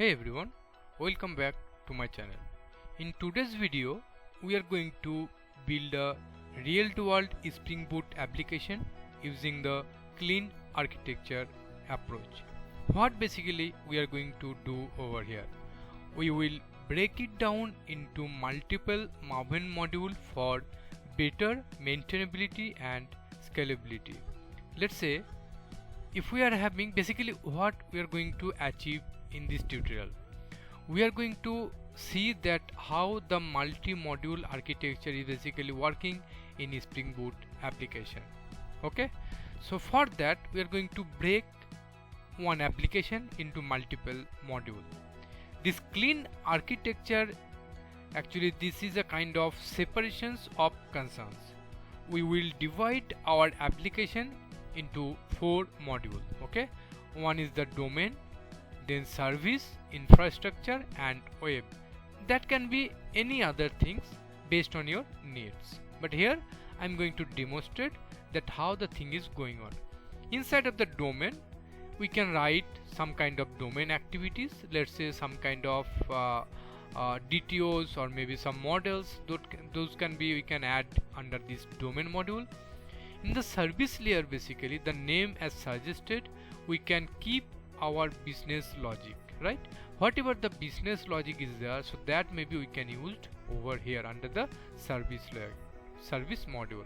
Hey everyone, welcome back to my channel. In today's video, we are going to build a real-to-world Spring Boot application using the clean architecture approach. What basically we are going to do over here? We will break it down into multiple Maven modules for better maintainability and scalability. Let's say if we are having basically what we are going to achieve in this tutorial, we are going to see that how the multi-module architecture is basically working in Spring Boot application. Okay, so for that we are going to break one application into multiple modules. This clean architecture, actually this is a kind of separations of concerns. We will divide our application into 4 modules. Okay, one is the domain, then service, infrastructure and web. That can be any other things based on your needs, but here I'm going to demonstrate that how the thing is going on. Inside of the domain we can write some kind of domain activities, let's say some kind of DTOs or maybe some models. Those can be, we can add under this domain module. In the service layer, basically the name as suggested, we can keep our business logic, right? Whatever the business logic is there, so that maybe we can use over here under the service layer, service module.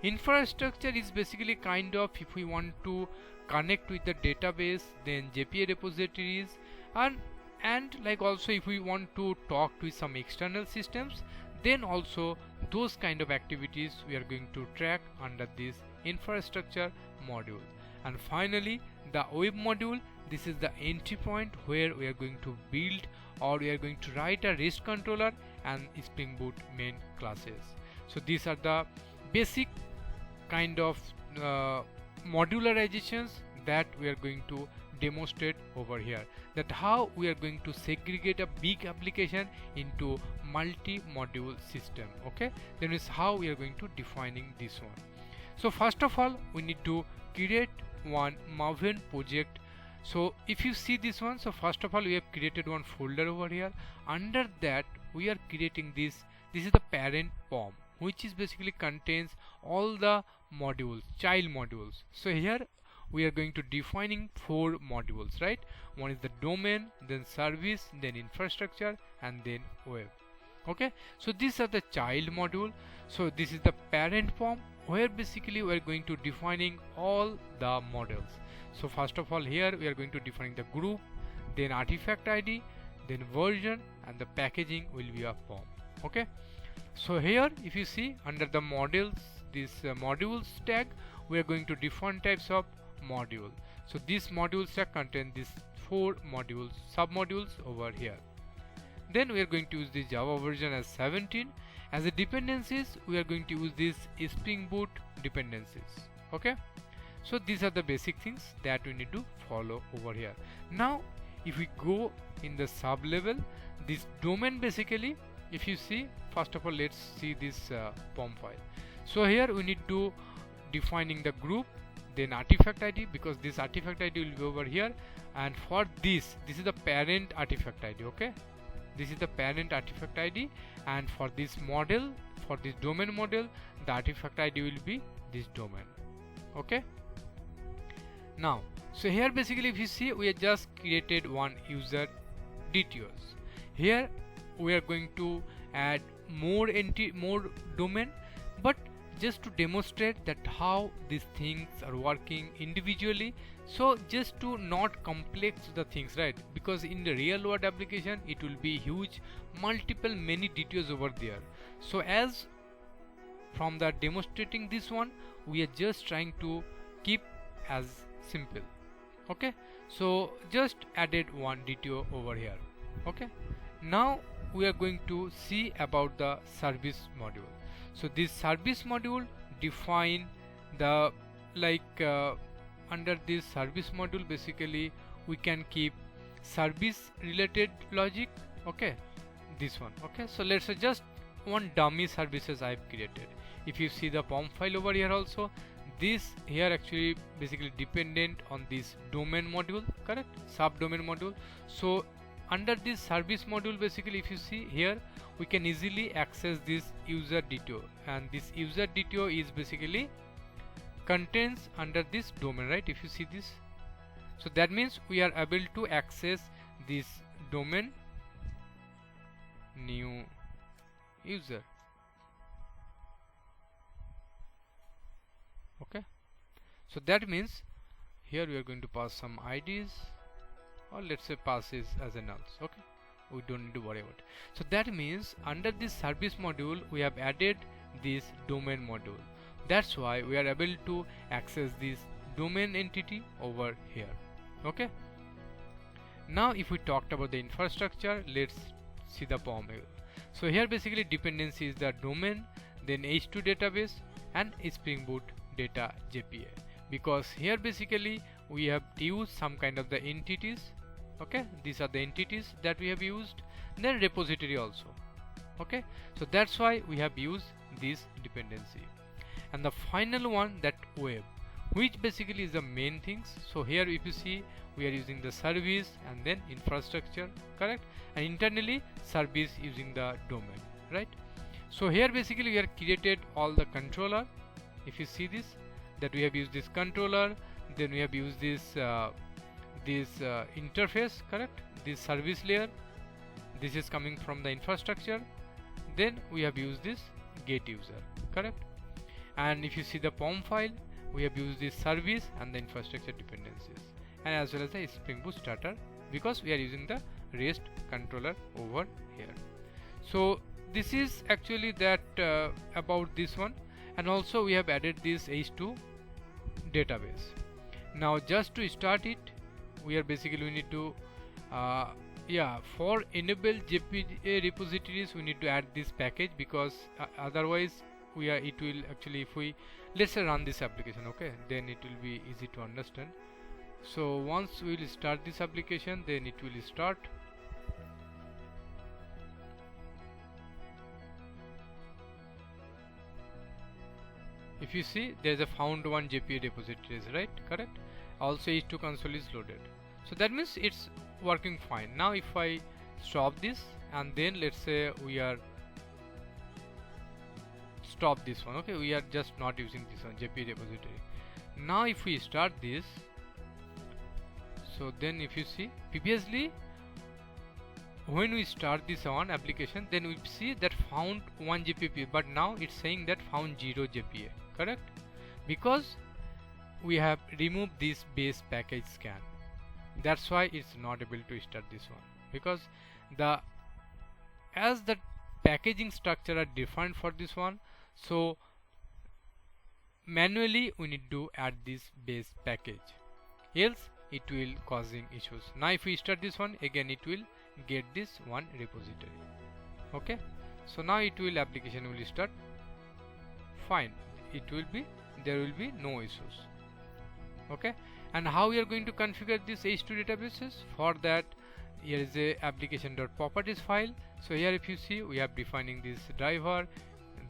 Infrastructure is basically kind of if we want to connect with the database, then JPA repositories, and like also if we want to talk to some external systems, then also those kind of activities we are going to track under this infrastructure module. And finally the web module, this is the entry point where we are going to build or we are going to write a REST controller and Spring Boot main classes. So these are the basic kind of modularizations that we are going to demonstrate over here, that how we are going to segregate a big application into multi-module system. Okay, then is how we are going to defining this one. So first of all we need to create one Maven project. So if you see this one, so first of all we have created one folder over here. Under that we are creating this is the parent POM, which is basically contains all the modules, child modules. So here we are going to defining 4 modules, right? One is the domain, then service, then infrastructure and then web. Okay, so these are the child module. So this is the parent POM where basically we are going to defining all the models. So first of all here we are going to define the group, then artifact ID, then version and the packaging will be a POM. Okay, so here if you see under the models, this modules tag, we are going to define types of module. So this module stack contain these 4 modules, sub modules over here. Then we are going to use this Java version as 17. As a dependencies we are going to use this Spring Boot dependencies. Okay, so these are the basic things that we need to follow over here. Now if we go in the sub level, this domain basically, if you see, first of all let's see this POM file. So here we need to defining the group, then artifact ID, because this artifact ID will be over here, and for this is the parent artifact ID. Okay, this is the parent artifact ID, and for this model, for this domain model, the artifact ID will be this domain. Okay, now so here basically if you see, we have just created one user DTOs. Here we are going to add more domain, but just to demonstrate that how these things are working individually, so just to not complex the things, right? Because in the real world application it will be huge, multiple many DTOs over there. So as from the demonstrating this one, we are just trying to keep as simple. Okay, so just added one DTO over here. Okay, now we are going to see about the service module. So this service module define the under this service module basically we can keep service related logic. Okay, this one. Okay, so let's say just one dummy services I've created. If you see the POM file over here also, this here actually basically dependent on this domain module, correct, subdomain module. So under this service module, basically if you see here, we can easily access this user detail, and this user detail is basically contains under this domain, right? If you see this, so that means we are able to access this domain new user. Okay, so that means here we are going to pass some IDs, or let's say pass is as a null. Okay, we don't need to worry about it. So that means under this service module we have added this domain module. That's why we are able to access this domain entity over here. Okay, now if we talked about the infrastructure, let's see the POM. So here basically dependency is the domain, then H2 database and Spring Boot data JPA, because here basically we have used some kind of the entities. Okay, these are the entities that we have used, then repository also. Okay, so that's why we have used this dependency. And the final one, that web, which basically is the main things. So here if you see, we are using the service and then infrastructure, correct, and internally service using the domain, right? So here basically we have created all the controller. If you see this, that we have used this controller, then we have used this interface, correct, this service layer, this is coming from the infrastructure, then we have used this get user, correct. And if you see the POM file, we have used this service and the infrastructure dependencies, and as well as the Spring Boot starter, because we are using the REST controller over here. So this is actually that about this one. And also we have added this H2 database. Now just to start it, we need to for enable JPA repositories we need to add this package, because otherwise it will actually, if we let's say run this application, okay, then it will be easy to understand. So once we will start this application, then it will start. If you see, there is a found one JPA repositories, right, correct. Also H2 console is loaded, so that means it's working fine. Now if I stop this, and then let's say we are stop this one, okay, we are just not using this one JPA repository. Now if we start this, so then if you see, previously when we start this one application, then we see that found one JPA, but now it's saying that found 0 JPA, correct, because we have removed this base package scan. That's why it's not able to start this one, because as the packaging structure are defined for this one, so manually we need to add this base package, else it will causing issues. Now if we start this one again, it will get this one repository. Okay, so now it will application will start fine, it will be, there will be no issues. Okay, and how we are going to configure this H2 databases? For that, here is a application.properties file. So here if you see, we are defining this driver,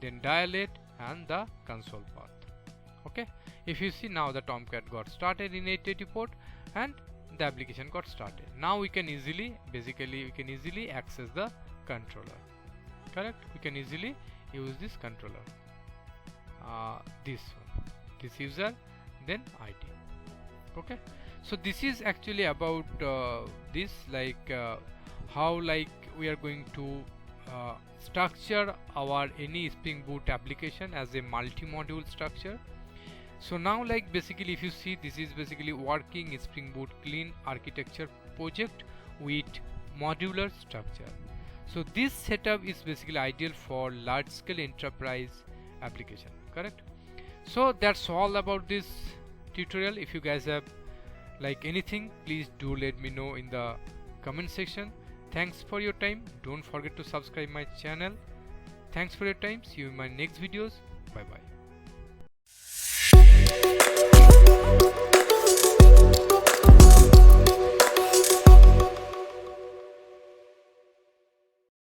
then dialect and the console path. Okay, if you see, now the Tomcat got started in 880 port and the application got started. Now we can easily, basically we can easily access the controller, correct. We can easily use this controller, this one, this user, then ID. Okay, so this is actually about this, like how like we are going to structure our any Spring Boot application as a multi-module structure. So now, like basically if you see, this is basically working Spring Boot clean architecture project with modular structure. So this setup is basically ideal for large scale enterprise application, correct. So that's all about this tutorial. If you guys have like anything, please do let me know in the comment section. Thanks for your time. Don't forget to subscribe my channel. Thanks for your time. See you in my next videos. Bye bye.